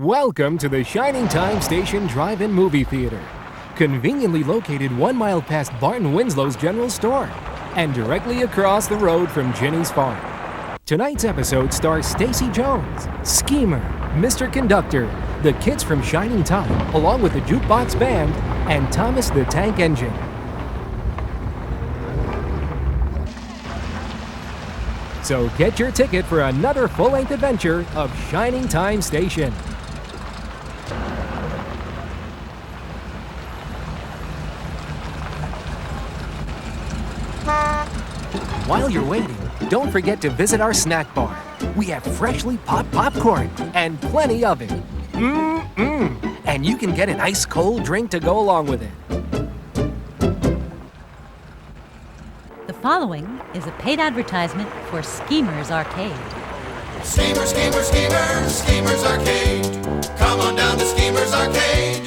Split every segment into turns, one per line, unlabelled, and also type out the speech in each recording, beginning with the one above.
Welcome to the Shining Time Station Drive-In Movie Theater, conveniently located 1 mile past Barton Winslow's General Store and directly across the road from Ginny's Farm. Tonight's episode stars Stacy Jones, Schemer, Mr. Conductor, the kids from Shining Time, along with the Juke Box Band, and Thomas the Tank Engine. So get your ticket for another full-length adventure of Shining Time Station. While you're waiting, don't forget to visit our snack bar. We have freshly popped popcorn and plenty of it. And you can get an ice-cold drink to go along with it.
The following is a paid advertisement for Schemer's Arcade.
Schemer, schemer, schemer, Schemer's Arcade. Come on down to Schemer's Arcade.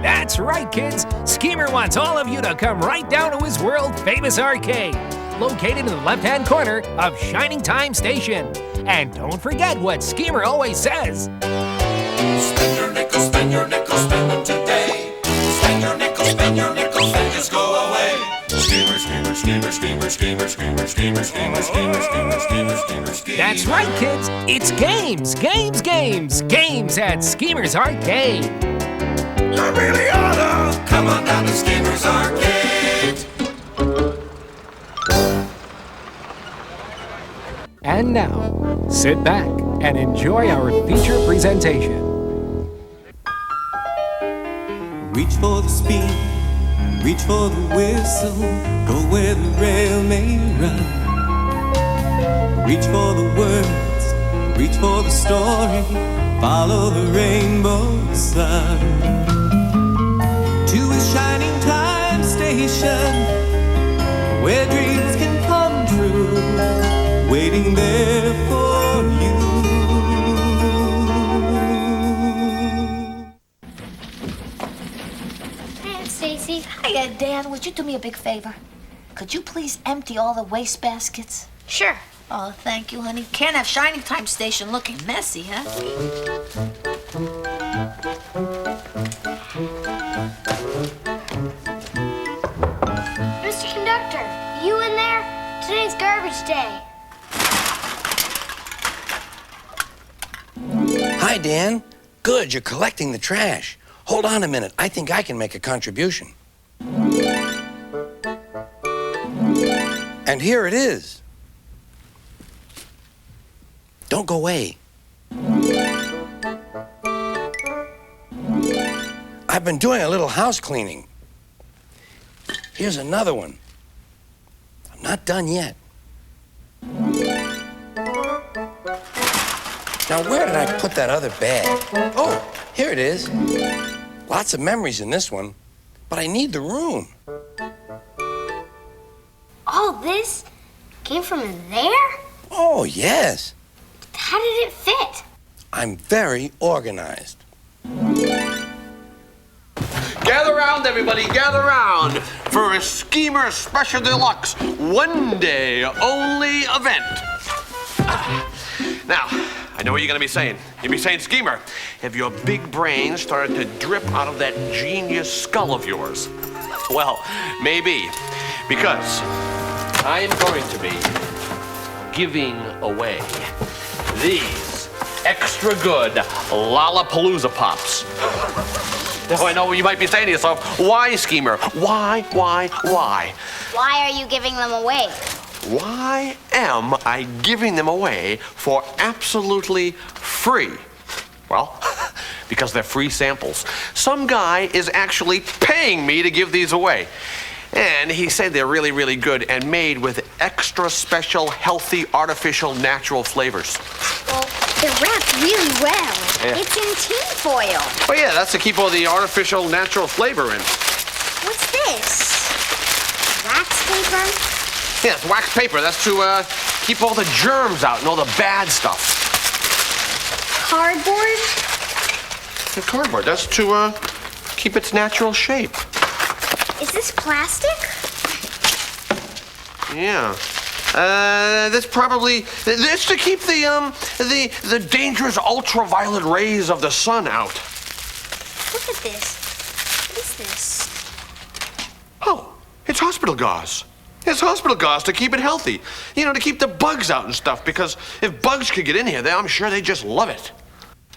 That's right, kids. Schemer wants all of you to come right down to his world-famous arcade, located in the left-hand corner of Shining Time Station. And don't forget what Schemer always says.
Spend your nickels, spend your nickels, spend them today. Spend your nickels, spend your nickels, and just go away. Schemer, schemer, schemer, schemer, schemer, schemer, schemer, schemer, schemer, schemer, schemer, schemer, schemer.
That's right, kids. It's games, games, games, games at Schemer's Arcade.
You really oughta come on down to Schemer's Arcade.
And now, sit back and enjoy our feature presentation.
Reach for the speed, reach for the whistle, go where the rail may run. Reach for the words, reach for the story, follow the rainbow sun. To a shining time station, where dreams can come true, waiting there for you.
Hey, Stacy. Hiya, Dan. Would you do me a big favor? Could you please empty all the waste baskets?
Sure.
Oh, thank you, honey. Can't have Shining Time Station looking messy, huh?
Mr. Conductor, you in there? Today's garbage day.
Hi, Dan. Good, you're collecting the trash. Hold on a minute. I think I can make a contribution. And here it is. Don't go away. I've been doing a little house cleaning. Here's another one. I'm not done yet. Now, where did I put that other bag? Oh, here it is. Lots of memories in this one, but I need the room.
All this came from in there?
Oh, yes.
How did it fit?
I'm very organized.
Gather round, everybody, gather round for a Schemer Special Deluxe one-day only event. Now, I know what you're going to be saying. You'll be saying, Schemer, have your big brain started to drip out of that genius skull of yours? Well, maybe, because I'm going to be giving away these extra good Lollapalooza Pops. Now, I know what you might be saying to yourself, why, Schemer? Why?
Why are you giving them away?
Why am I giving them away for absolutely free? Well, because they're free samples. Some guy is actually paying me to give these away. And he said they're really, really good and made with extra special, healthy, artificial, natural flavors.
Well, they're wrapped really well.
Yeah.
It's in tin foil.
Oh, yeah, that's to keep all the artificial, natural flavor in.
What's this? Wax paper?
Yeah, it's wax paper. That's to keep all the germs out and all the bad stuff.
Cardboard?
And cardboard. That's to keep its natural shape.
Is this plastic?
Yeah. That's probably this to keep the dangerous ultraviolet rays of the sun out.
Look at this. What is this?
Oh, it's hospital gauze. It's hospital gauze to keep it healthy. You know, to keep the bugs out and stuff, because if bugs could get in here, I'm sure they just love it.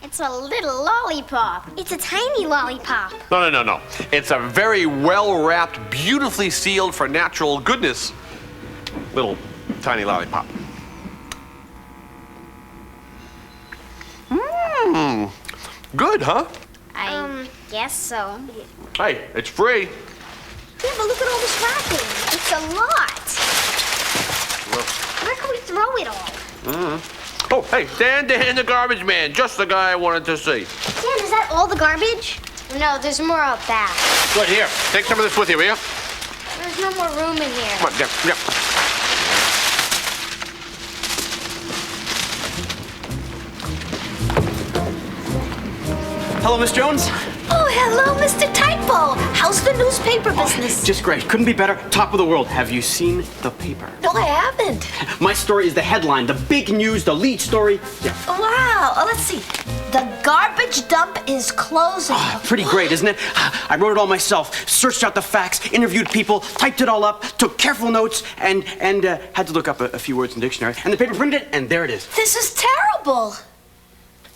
It's a little lollipop. It's a tiny lollipop.
No. It's a very well-wrapped, beautifully sealed for natural goodness little tiny lollipop. Mmm. Good, huh?
I guess so.
Hey, it's free.
Yeah, but look at all this wrapping. It's a lot. Where can we throw it all?
Oh, hey, Dan the garbage man. Just the guy I wanted to see.
Dan, is that all the garbage? No, there's more out back.
Good, here. Take some of this with you, will you?
There's no more room in here.
Come on, yeah.
Hello, Miss Jones.
Oh, hello, Mr. Typo. How's the newspaper business?
Just great. Couldn't be better. Top of the world. Have you seen the paper?
No, I haven't.
My story is the headline, the big news, the lead story. Yeah.
Wow. Oh, let's see. The garbage dump is closing.
Pretty great, isn't it? I wrote it all myself. Searched out the facts, interviewed people, typed it all up, took careful notes, and had to look up a few words in the dictionary. And the paper printed it, and there it is.
This is terrible.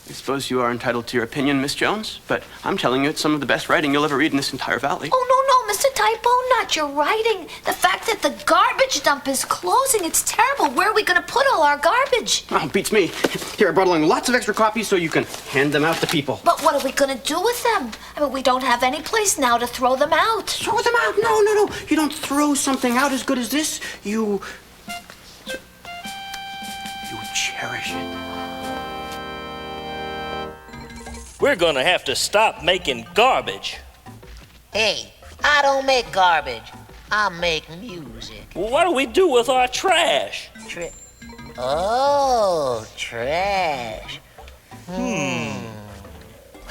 I suppose you are entitled to your opinion, Miss Jones, but I'm telling you it's some of the best writing you'll ever read in this entire valley.
Oh, no, Mr. Typo, not your writing. The fact that the garbage dump is closing, it's terrible. Where are we going to put all our garbage?
Oh, beats me. Here, I brought along lots of extra copies so you can hand them out to people.
But what are we going to do with them? I mean, we don't have any place now to throw them out.
Throw them out? No. You don't throw something out as good as this. You cherish it.
We're gonna have to stop making garbage.
Hey, I don't make garbage. I make music.
Well, what do we do with our trash?
Trash.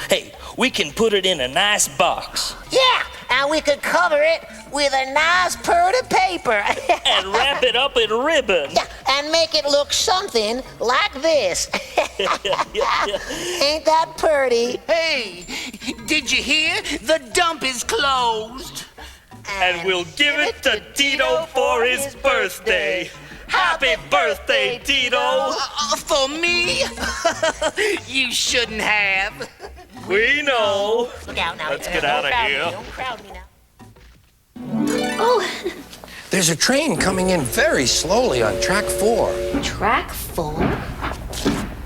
Hey, we can put it in a nice box.
Yeah, and we could cover it with a nice purty paper.
And wrap it up in ribbon.
Yeah, and make it look something like this. Ain't that pretty?
Hey, did you hear? The dump is closed.
And we'll give it to Tito for his birthday. Happy birthday, Tito!
For me? You shouldn't have.
We know.
Look out now.
Let's get out of here.
Don't crowd me now.
Oh,
There's a train coming in very slowly on track 4.
track 4?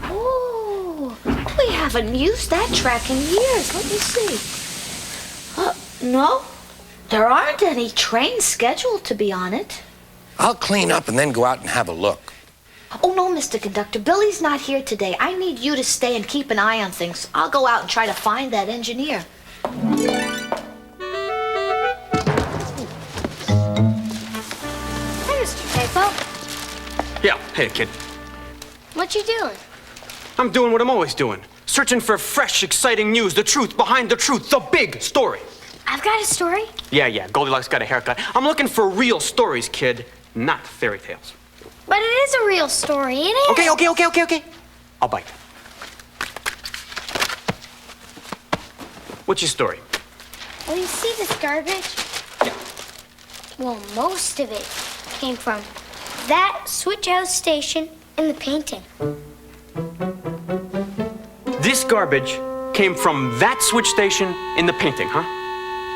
Oh, we haven't used that track in years. Let me see. No, there aren't any trains scheduled to be on it.
I'll clean up and then go out and have a look.
Oh, no, Mr. Conductor. Billy's not here today. I need you to stay and keep an eye on things. I'll go out and try to find that engineer.
Hey, Mr. Typo.
Yeah, hey, kid.
What you doing?
I'm doing what I'm always doing. Searching for fresh, exciting news, the truth behind the truth, the big story.
I've got a story.
Yeah, Goldilocks got a haircut. I'm looking for real stories, kid, not fairy tales.
But it is a real story, isn't it?
Okay. I'll bite. What's your story?
Well, you see this garbage?
Yeah.
Well, most of it came from that switch house station in the painting.
This garbage came from that switch station in the painting, huh?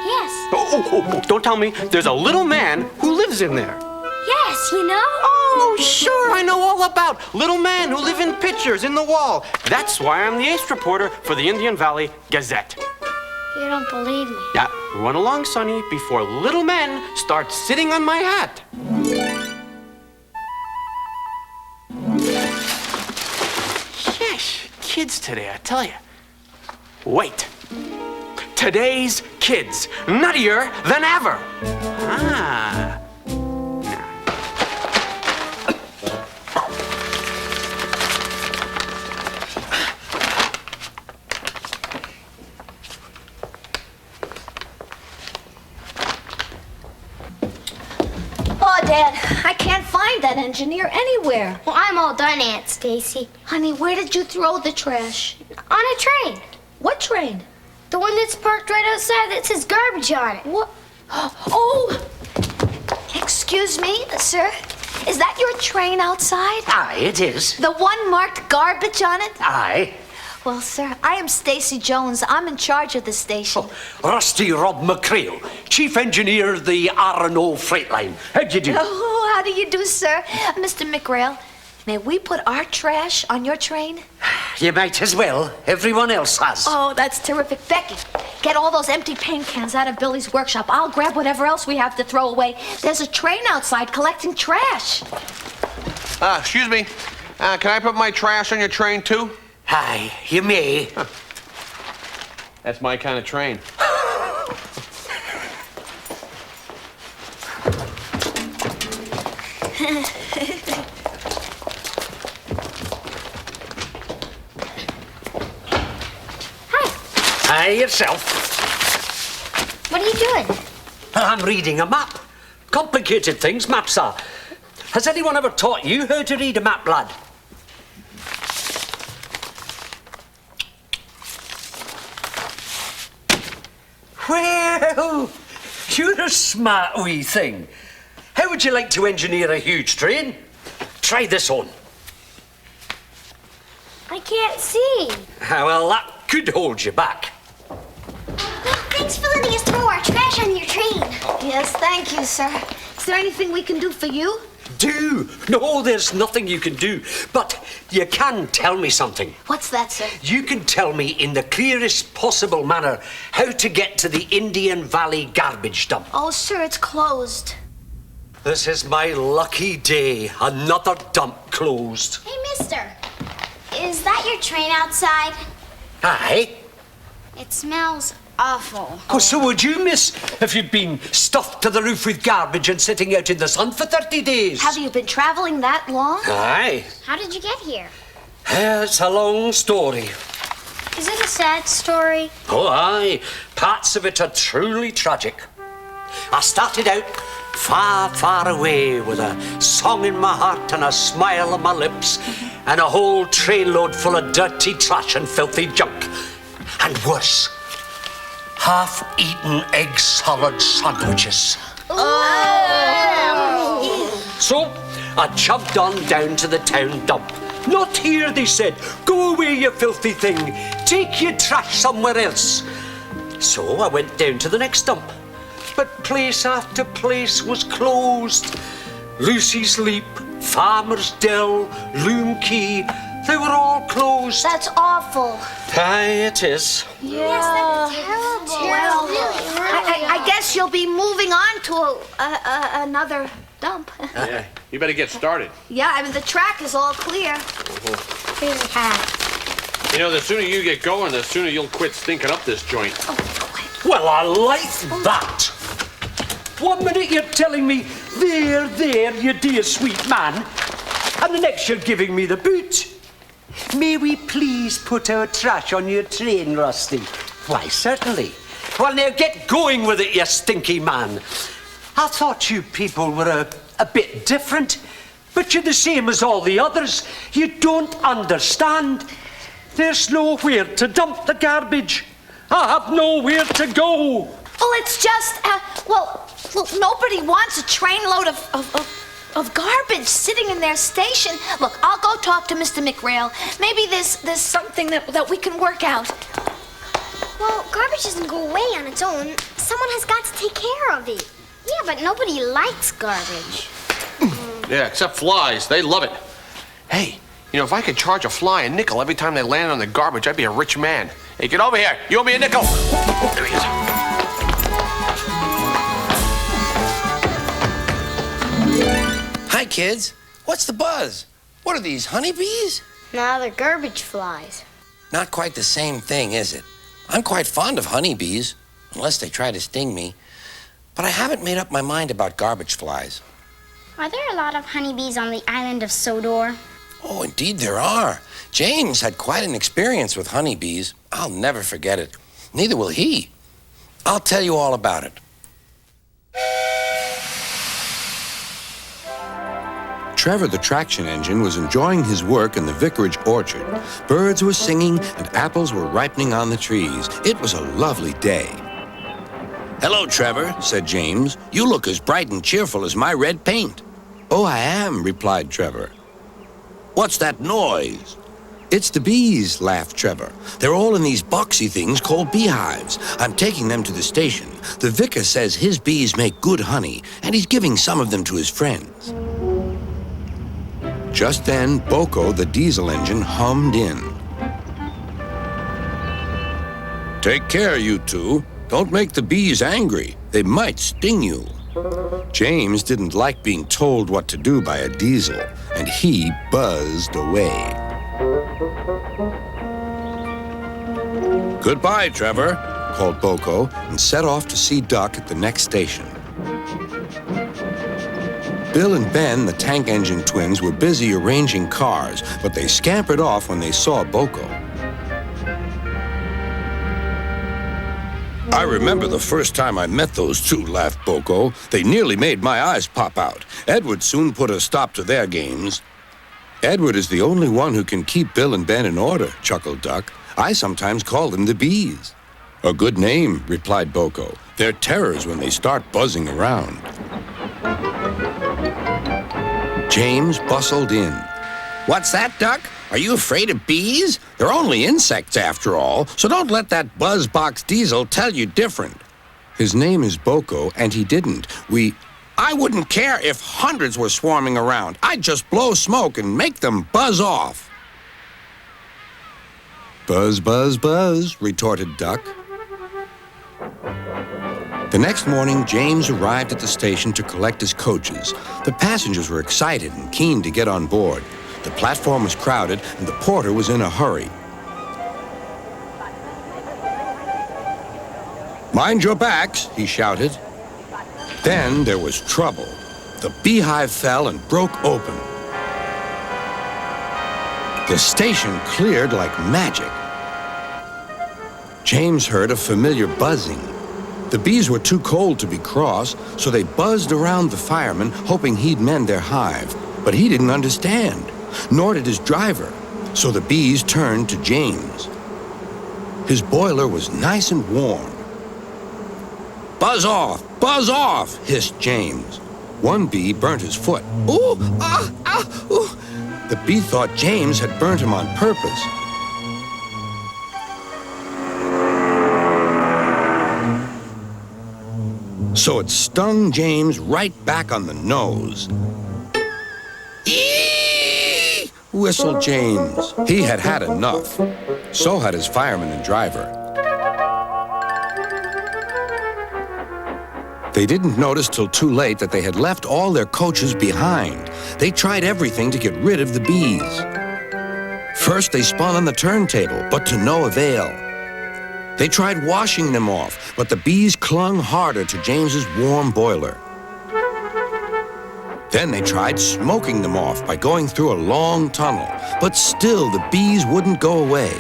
Yes.
Oh, don't tell me there's a little man who lives in there.
Yes, you know?
Oh, sure, I know all about little men who live in pictures in the wall. That's why I'm the ace reporter for the Indian Valley Gazette.
You don't believe me.
Yeah, run along, Sonny, before little men start sitting on my hat. Sheesh, kids today, I tell you. Wait. Today's kids, nuttier than ever. Ah.
Oh, Dad, I can't find that engineer anywhere.
Well, I'm all done, Aunt Stacy.
Honey, where did you throw the trash?
On a train.
What train?
The one that's parked right outside that says garbage on it.
What? Oh! Excuse me, sir. Is that your train outside?
Aye, it is.
The one marked garbage on it?
Aye.
Well, sir, I am Stacy Jones. I'm in charge of the station.
Rusty Rob McCrail, Chief Engineer of the R&O Freight Line. How do you do?
Oh, how do you do, sir? Mr. McRail, may we put our trash on your train?
You might as well. Everyone else has.
Oh, that's terrific. Becky, get all those empty paint cans out of Billy's workshop. I'll grab whatever else we have to throw away. There's a train outside collecting trash.
Excuse me. Can I put my trash on your train, too?
Aye, you may.
Huh. That's my kind of train.
Hi, yourself.
What are you doing?
I'm reading a map. Complicated things maps are. Has anyone ever taught you how to read a map, lad? Well, you're a smart wee thing. How would you like to engineer a huge train? Try this on.
I can't see.
Well, that could hold you back.
Thanks for letting us throw our trash on your train.
Yes, thank you, sir. Is there anything we can do for you?
Do? No, there's nothing you can do. But you can tell me something.
What's that, sir?
You can tell me in the clearest possible manner how to get to the Indian Valley garbage dump.
Oh, sir, it's closed.
This is my lucky day. Another dump closed.
Hey, mister. Is that your train outside?
Aye.
It smells awful.
Oh, so would you, miss, if you'd been stuffed to the roof with garbage and sitting out in the sun for 30 days?
Have you been traveling that long?
Aye.
How did you get here?
It's a long story.
Is it a sad story?
Oh, aye. Parts of it are truly tragic. I started out far, far away with a song in my heart and a smile on my lips and a whole trainload full of dirty trash and filthy junk. And worse, half-eaten egg salad sandwiches.
Oh.
So I chugged on down to the town dump. Not here, they said. Go away, you filthy thing. Take your trash somewhere else. So I went down to the next dump. But place after place was closed. Lucy's Leap, Farmer's Dell, Loom Key, they were all closed.
That's awful.
Aye, it is.
Yeah.
Yes, that's terrible.
Well,
Really.
I guess you'll be moving on to another dump.
Yeah, you better get started.
Yeah, I mean, the track is all clear.
You know, the sooner you get going, the sooner you'll quit stinking up this joint.
Well, I like that. 1 minute you're telling me, there, you dear sweet man, and the next you're giving me the boot. May we please put our trash on your train, Rusty? Why, certainly. Well, now get going with it, you stinky man. I thought you people were a bit different, but you're the same as all the others. You don't understand. There's nowhere to dump the garbage. I have nowhere to go.
Well, it's just, well, nobody wants a trainload of garbage sitting in their station. Look, I'll go talk to Mr. McRail. Maybe there's something that we can work out.
Well, garbage doesn't go away on its own. Someone has got to take care of it. Yeah, but nobody likes garbage.
Yeah, except flies. They love it. Hey, you know, if I could charge a fly a nickel every time they landed on the garbage, I'd be a rich man. Hey, get over here. You owe me a nickel. There he is.
Hi, kids. What's the buzz? What are these, honeybees?
No, they're garbage flies.
Not quite the same thing, is it? I'm quite fond of honeybees, unless they try to sting me. But I haven't made up my mind about garbage flies.
Are there a lot of honeybees on the island of Sodor?
Oh, indeed there are. James had quite an experience with honeybees. I'll never forget it. Neither will he. I'll tell you all about it. Trevor the traction engine was enjoying his work in the vicarage orchard, birds were singing and apples were ripening on the trees. It was a lovely day. "Hello, Trevor," said James. "You look as bright and cheerful as my red paint." "Oh, I am," replied Trevor. "What's that noise?" "It's the bees," laughed Trevor. "They're all in these boxy things called beehives. I'm taking them to the station. The vicar says his bees make good honey, and he's giving some of them to his friends." Just then, Boko, the diesel engine, hummed in. "Take care, you two. Don't make the bees angry. They might sting you." James didn't like being told what to do by a diesel, and he buzzed away. "Goodbye, Trevor," called Boko, and set off to see Duck at the next station. Bill and Ben, the tank engine twins, were busy arranging cars, but they scampered off when they saw Boko. "I remember the first time I met those two," laughed Boko. "They nearly made my eyes pop out. Edward soon put a stop to their games." "Edward is the only one who can keep Bill and Ben in order," chuckled Duck. "I sometimes call them the bees." "A good name," replied Boko. "They're terrors when they start buzzing around." James bustled in. "What's that, Duck? Are you afraid of bees? They're only insects after all, so don't let that buzzbox diesel tell you different." "His name is Boko, and he didn't. I wouldn't care if hundreds were swarming around. I'd just blow smoke and make them buzz off." "Buzz, buzz, buzz," retorted Duck. The next morning, James arrived at the station to collect his coaches. The passengers were excited and keen to get on board. The platform was crowded, and the porter was in a hurry. "Mind your backs," he shouted. Then there was trouble. The beehive fell and broke open. The station cleared like magic. James heard a familiar buzzing. The bees were too cold to be cross, so they buzzed around the fireman, hoping he'd mend their hive. But he didn't understand, nor did his driver, so the bees turned to James. His boiler was nice and warm. Buzz off, hissed James. One bee burnt his foot. "Ooh, ooh." The bee thought James had burnt him on purpose. So it stung James right back on the nose. "Eee!" whistled James. He had had enough. So had his fireman and driver. They didn't notice till too late that they had left all their coaches behind. They tried everything to get rid of the bees. First, they spun on the turntable, but to no avail. They tried washing them off, but the bees clung harder to James's warm boiler. Then they tried smoking them off by going through a long tunnel, but still the bees wouldn't go away.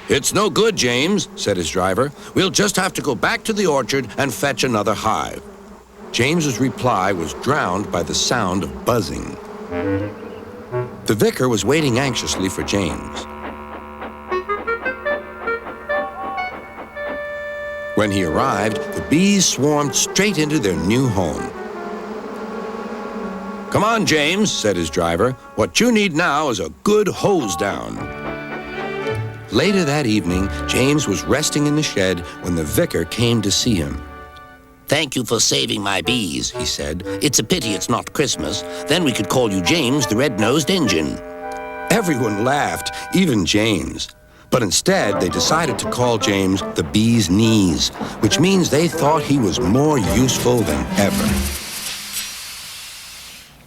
"It's no good, James," said his driver. "We'll just have to go back to the orchard and fetch another hive." James's reply was drowned by the sound of buzzing. The vicar was waiting anxiously for James. When he arrived, the bees swarmed straight into their new home. "Come on, James," said his driver. "What you need now is a good hose down." Later that evening, James was resting in the shed when the vicar came to see him.
Thank you for saving my bees, he said. It's a pity it's not Christmas. Then we could call you James the Red-Nosed Engine.
Everyone laughed, even James. But instead, they decided to call James the Bee's Knees, which means they thought he was more useful than ever.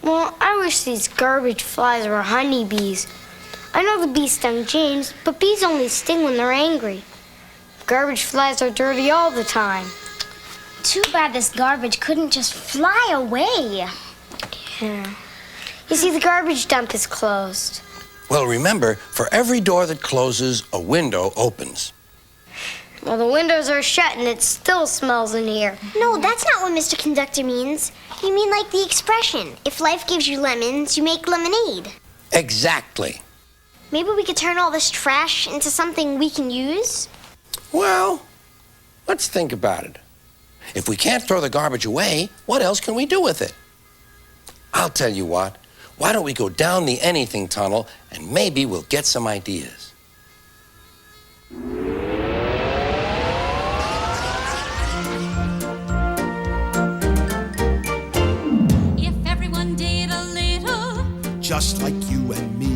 Well, I wish these garbage flies were honeybees. I know the bees stung James, but bees only sting when they're angry. Garbage flies are dirty all the time.
Too bad this garbage couldn't just fly away.
Yeah. You see, the garbage dump is closed.
Well, remember, for every door that closes, a window opens.
Well, the windows are shut and it still smells in here.
No, that's not what Mr. Conductor means. You mean like the expression, if life gives you lemons, you make lemonade.
Exactly.
Maybe we could turn all this trash into something we can use?
Well, let's think about it. If we can't throw the garbage away, what else can we do with it? I'll tell you what. Why don't we go down the anything tunnel and maybe we'll get some ideas.
If everyone did a little,
just like you and me,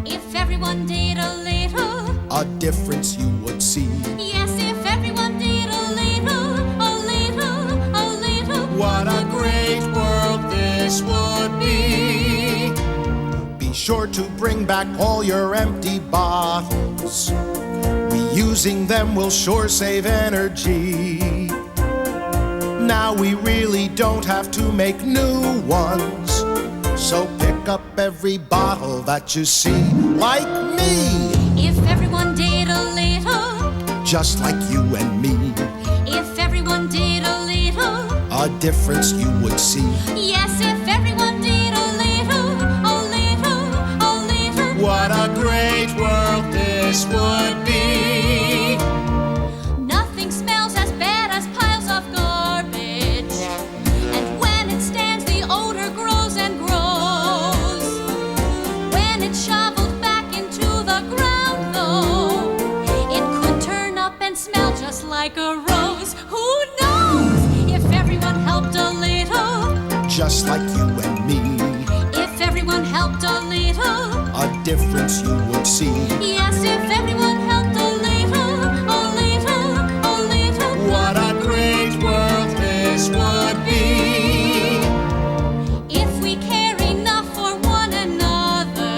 if everyone did a little,
a difference you would see.
yes, if everyone did a little, a little, a little,
What a great world this would be. Be sure to bring back all your empty bottles. Reusing them will sure save energy. Now we really don't have to make new ones. So pick up every bottle that you see, like me,
if everyone did a little,
just like you and me.
if everyone did a little,
A difference you would see.
yes, if everyone did a little, a little, a little,
What a great world this would be.
nothing smells as bad as piles of garbage. And when it stands, the odor grows and grows. When it's shoveled back into the ground, though, it could turn up and smell just like a rose. Who knows? If everyone helped a little,
Just like you and me,
if everyone helped a little,
a difference you would see.
yes, if everyone helped a little, a little, a little,
What a great world this would be.
if we care enough for one another,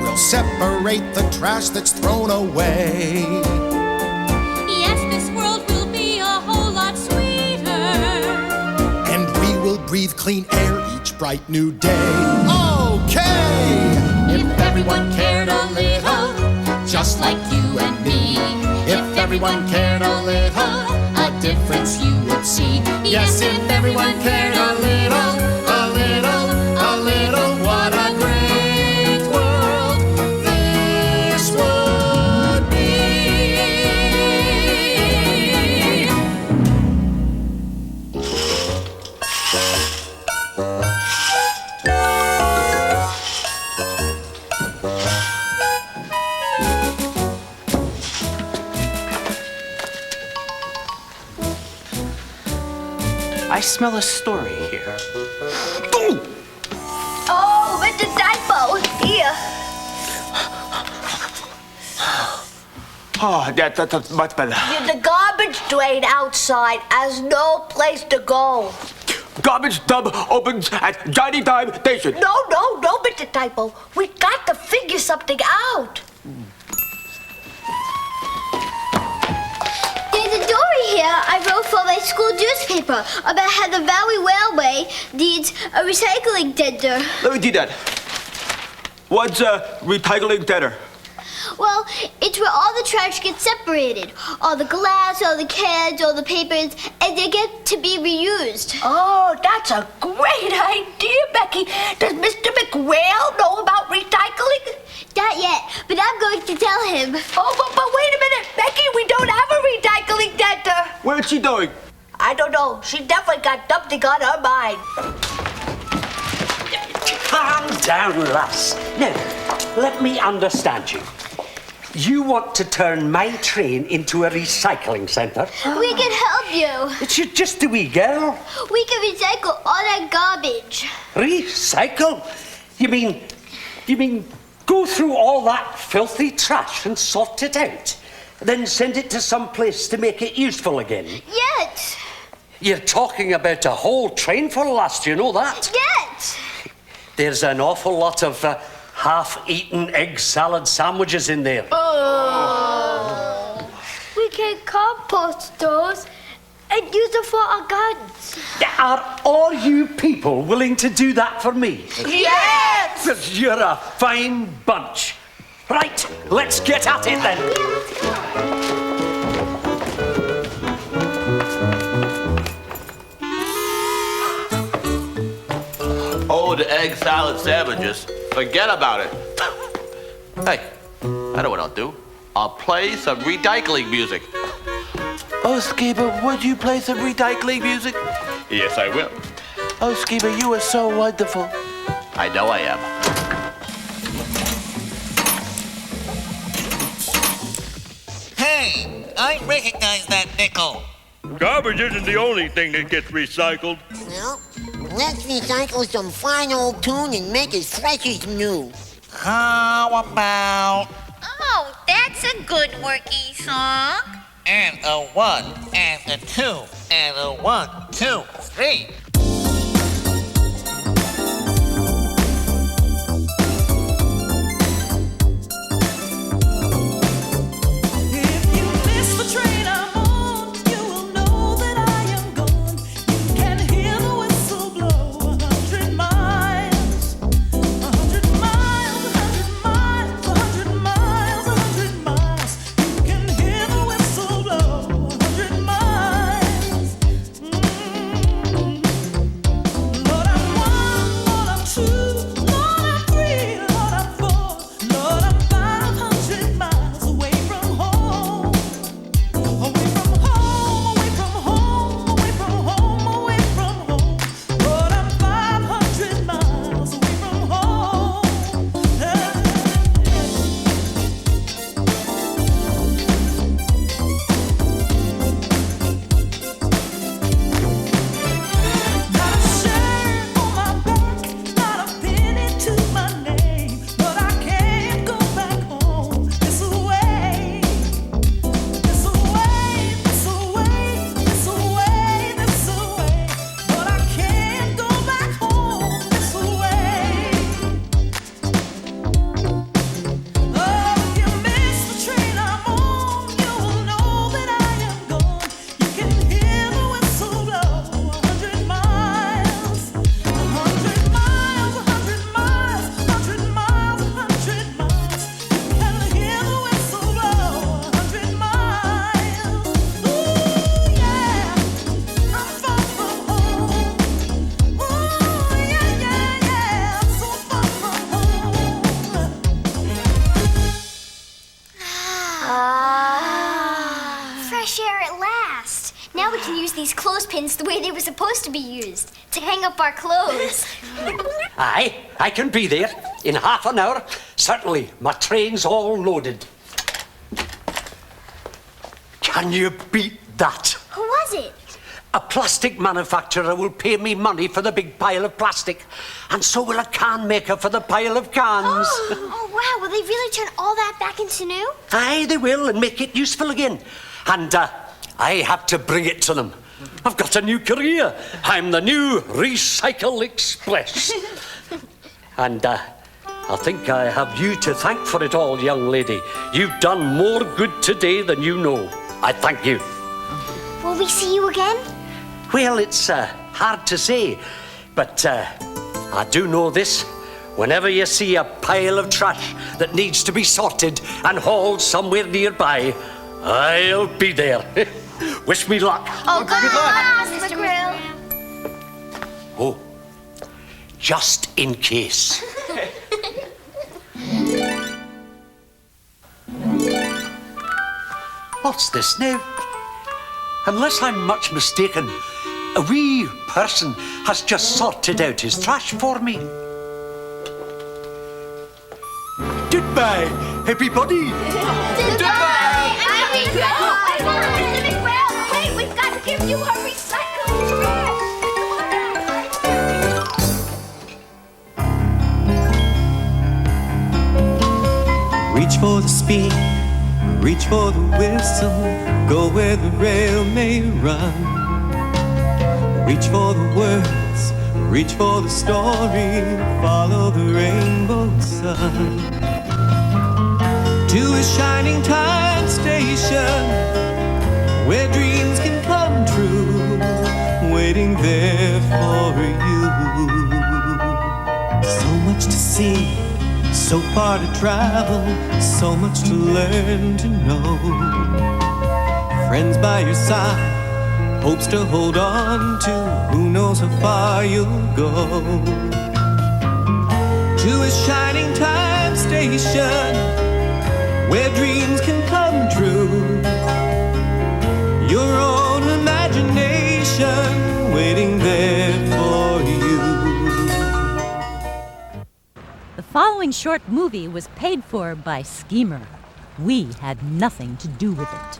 We'll separate the trash that's thrown away.
yes, this world will be a whole lot sweeter.
And we will breathe clean air each bright new day. Okay!
If everyone cared a little, just like you and me,
If everyone cared a little,
a difference you would see.
yes, if everyone cared a little, a little, a little, what a great world this would be.
I smell a story here.
Oh, Mr. Typo, here.
Oh, that's much better.
The garbage drain outside has no place to go.
Garbage dump opens at Johnny Time Station.
No, Mr. Typo. We got to figure something out.
There's a story here I wrote for my school newspaper about how the Valley Railway needs a recycling center.
Let me do that. What's a recycling center?
Well, it's where all the trash gets separated. All the glass, all the cans, all the papers, and they get to be reused.
Oh, that's a great idea, Becky. Does Mr. McRail know about recycling?
Not yet, but I'm going to tell him.
Oh, but wait a minute, Becky, we don't have a recycling center.
Where's she going?
I don't know. She definitely got something on her mind.
Calm down, lass. Now, let me understand you. You want to turn my train into a recycling centre?
We can help you.
It's just a wee girl.
We can recycle all that garbage.
Recycle? You mean go through all that filthy trash and sort it out, then send it to some place to make it useful again?
Yet.
You're talking about a whole train full, lass, you know that?
Yet.
There's an awful lot of half-eaten egg salad sandwiches in there.
Oh. We can compost those and use them for our gardens.
Are all you people willing to do that for me?
Yes!
'Cause you're a fine bunch. Right, let's get at it then.
egg salad sandwiches. Forget about it. Hey, I know what I'll do. I'll play some recycling music. Oh, Skeeter, would you play some recycling music? Yes, I will. Oh, Skeeter, you are so wonderful. I know I am.
Hey, I recognize that nickel.
Garbage isn't the only thing that gets recycled.
Well, let's recycle some fine old tune and make it fresh as new.
How about...
Oh, that's a good worky song.
And a 1, and a 2, and a 1, 2, 3.
These clothespins the way they were supposed to be used, to hang up our clothes.
Aye, I can be there in half an hour. Certainly, my train's all loaded. Can you beat that?
Who was it?
A plastic manufacturer will pay me money for the big pile of plastic, and so will a can maker for the pile of cans.
Oh, wow, will they really turn all that back into new?
Aye, they will, and make it useful again. And I have to bring it to them. I've got a new career. I'm the new Recycle Express. And I think I have you to thank for it all, young lady. You've done more good today than you know. I thank you.
Will we see you again?
Well, it's hard to say, but I do know this. Whenever you see a pile of trash that needs to be sorted and hauled somewhere nearby, I'll be there. Wish me luck.
Oh, good luck, Mr. Grill.
Oh, just in case. What's this now? Unless I'm much mistaken, a wee person has just sorted out his trash for me. Goodbye, everybody.
Goodbye, Mr. Grill. Wait, we've got to give you her recycled trash.
Reach for the speed, reach for the whistle, go where the rail may run. Reach for the words, reach for the story, follow the rainbow sun. To a shining time station, where dreams can come true, waiting there for you. So much to see, so far to travel, so much to learn to know. Friends by your side, hopes to hold on to, who knows how far you'll go. to a shining time station where dreams can come true. Your own imagination waiting there for you.
The following short movie was paid for by Schemer. We had nothing to do with it.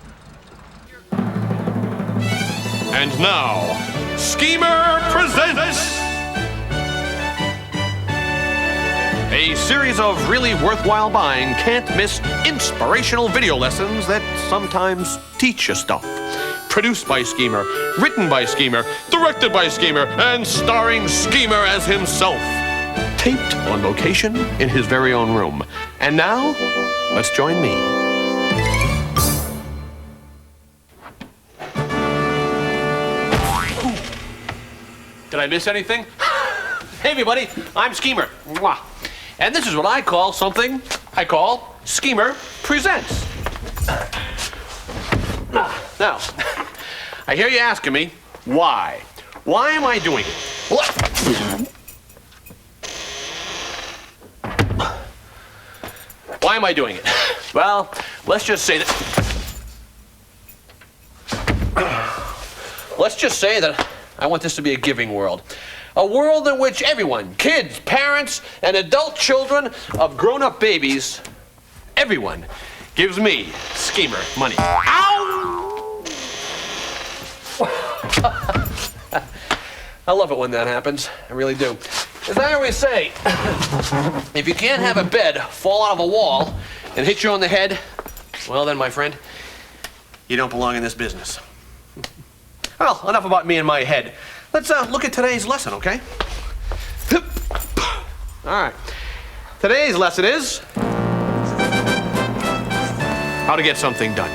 And now, Schemer presents a series of really worthwhile buying, can't-miss inspirational video lessons that sometimes teach you stuff. Produced by Schemer, written by Schemer, directed by Schemer, and starring Schemer as himself. Taped on location in his very own room. And now, let's join me. Did I miss anything? Hey everybody, I'm Schemer. Mwah. And this is what I call something I call Schemer Presents. Now, I hear you asking me, why? Why am I doing it? Why am I doing it? Well, let's just say that I want this to be a giving world. A world in which everyone, kids, parents, and adult children of grown-up babies, everyone, gives me, Schemer, money. Ow! I love it when that happens. I really do. As I always say, if you can't have a bed fall out of a wall and hit you on the head, well then, my friend, you don't belong in this business. Well, enough about me and my head. Let's look at today's lesson, okay? All right. Today's lesson is how to get something done.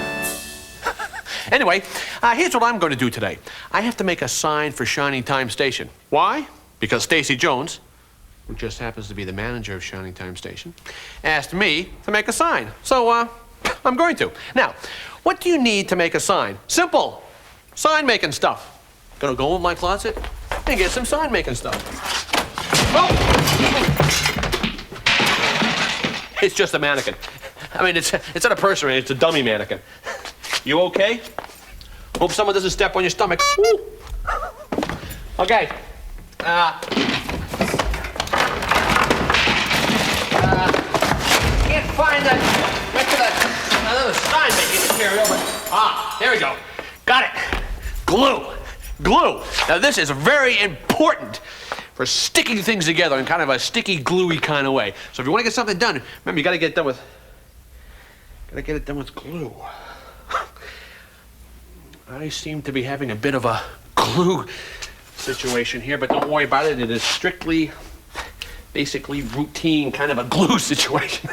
Anyway, here's what I'm going to do today. I have to make a sign for Shining Time Station. Why? Because Stacy Jones, who just happens to be the manager of Shining Time Station, asked me to make a sign. So, I'm going to. Now, what do you need to make a sign? Simple. Sign-making stuff. Gonna go in my closet and get some sign-making stuff. Oh! It's just a mannequin. I mean, it's not a person, it's a dummy mannequin. You okay? Hope someone doesn't step on your stomach. Woo. Okay. Can't find that another sign-making material, but there we go. Got it. Glue. Glue. Now this is very important for sticking things together in kind of a sticky, gluey kind of way. So if you want to get something done, remember you got to get it done with glue. I seem to be having a bit of a glue situation here, but don't worry about it. It is strictly, basically routine kind of a glue situation.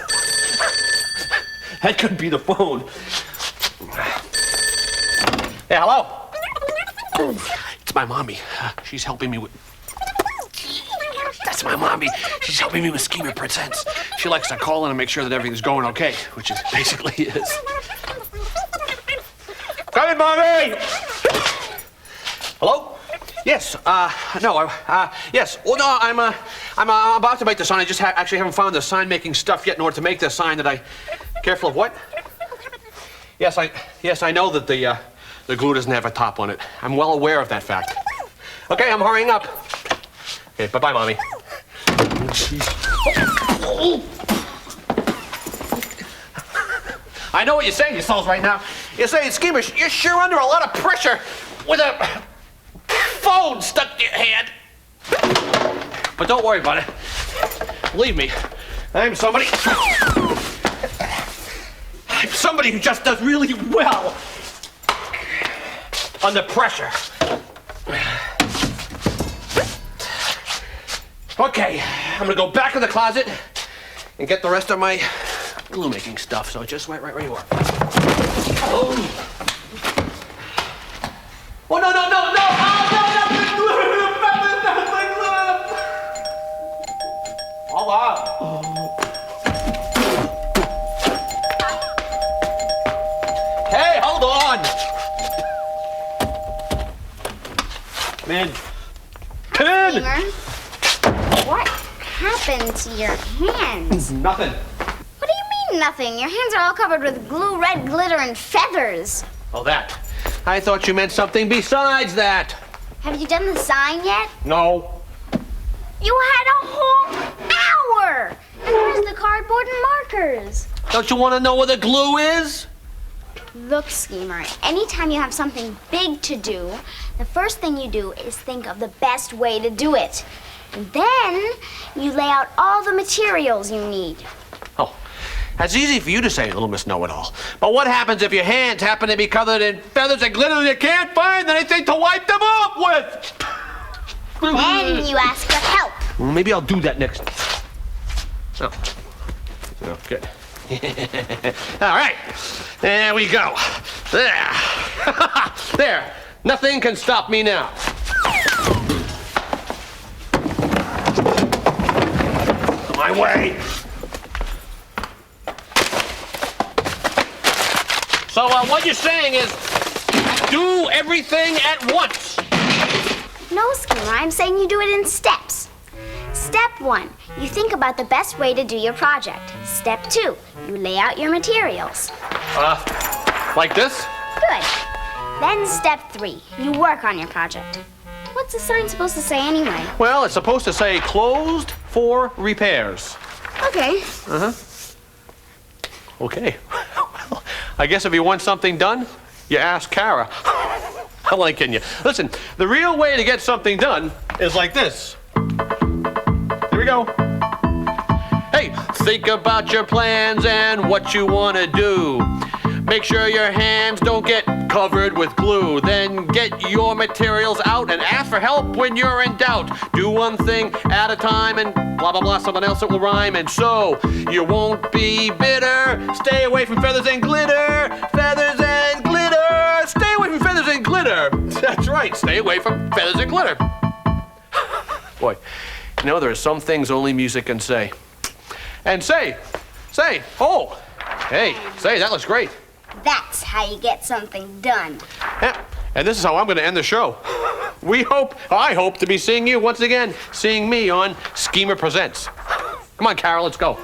That could be the phone. Hey, hello? It's my mommy. She's helping me with... That's my mommy. She's helping me with Schemer Presents. She likes to call in and make sure that everything's going okay, which it basically is. Come in, mommy! Hello? Yes, yes. Well, no, I'm about to make the sign. I just actually haven't found the sign-making stuff yet in order to make the sign that I... Careful of what? Yes, I know that the glue doesn't have a top on it. I'm well aware of that fact. Okay, I'm hurrying up. Okay, bye-bye, Mommy. I know what you're saying yourselves right now. You're saying, Schemer, you're sure under a lot of pressure with a phone stuck to your hand. But don't worry about it. Believe me, I'm somebody who just does really well under pressure. Okay, I'm gonna go back in the closet and get the rest of my glue making stuff. So just wait right where you are. Oh, no, no, no, no! Oh, no, no, hold on. Hey, hold on! Man. Come in!
What happened?
happened to your hands?
Nothing.
What do you mean, nothing? Your hands are all covered with glue, red glitter, and feathers.
Oh, that. I thought you meant something besides that.
Have you done the sign yet?
No.
You had a whole hour! And where's the cardboard and markers?
Don't you want to know where the glue is?
Look, Schemer, anytime you have something big to do, the first thing you do is think of the best way to do it. And then you lay out all the materials you need.
Oh, that's easy for you to say, little Miss Know-It-All. But what happens if your hands happen to be covered in feathers and glitter and you can't find anything to wipe them off with?
Then you ask for help.
Well, maybe I'll do that next. Oh, good. All right, there we go. There. There. Nothing can stop me now. My way. So what you're saying is do everything at once.
No, Schemer, I'm saying you do it in steps. Step 1, you think about the best way to do your project. Step 2, you lay out your materials.
Like this?
Good. Then step 3, you work on your project. What's the sign supposed to say anyway?
Well, it's supposed to say closed for repairs.
Okay.
Uh-huh. Okay. Well, I guess if you want something done, you ask Kara. I'm liking you. Listen, the real way to get something done is like this. Here we go. Hey, think about your plans and what you want to do. Make sure your hands don't get covered with glue. Then get your materials out and ask for help when you're in doubt. Do one thing at a time and blah, blah, blah, something else that will rhyme. And so you won't be bitter. Stay away from feathers and glitter. Feathers and glitter. Stay away from feathers and glitter. That's right, stay away from feathers and glitter. Boy, you know, there are some things only music can say. And say, oh, hey, say, that looks great.
That's how you get something done.
Yeah, and this is how I'm going to end the show. I hope to be seeing you once again, seeing me on Schemer Presents. Come on, Carol, let's go.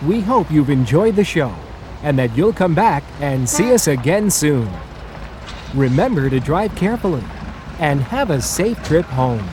We hope you've enjoyed the show and that you'll come back and see us again soon. Remember to drive carefully and have a safe trip home.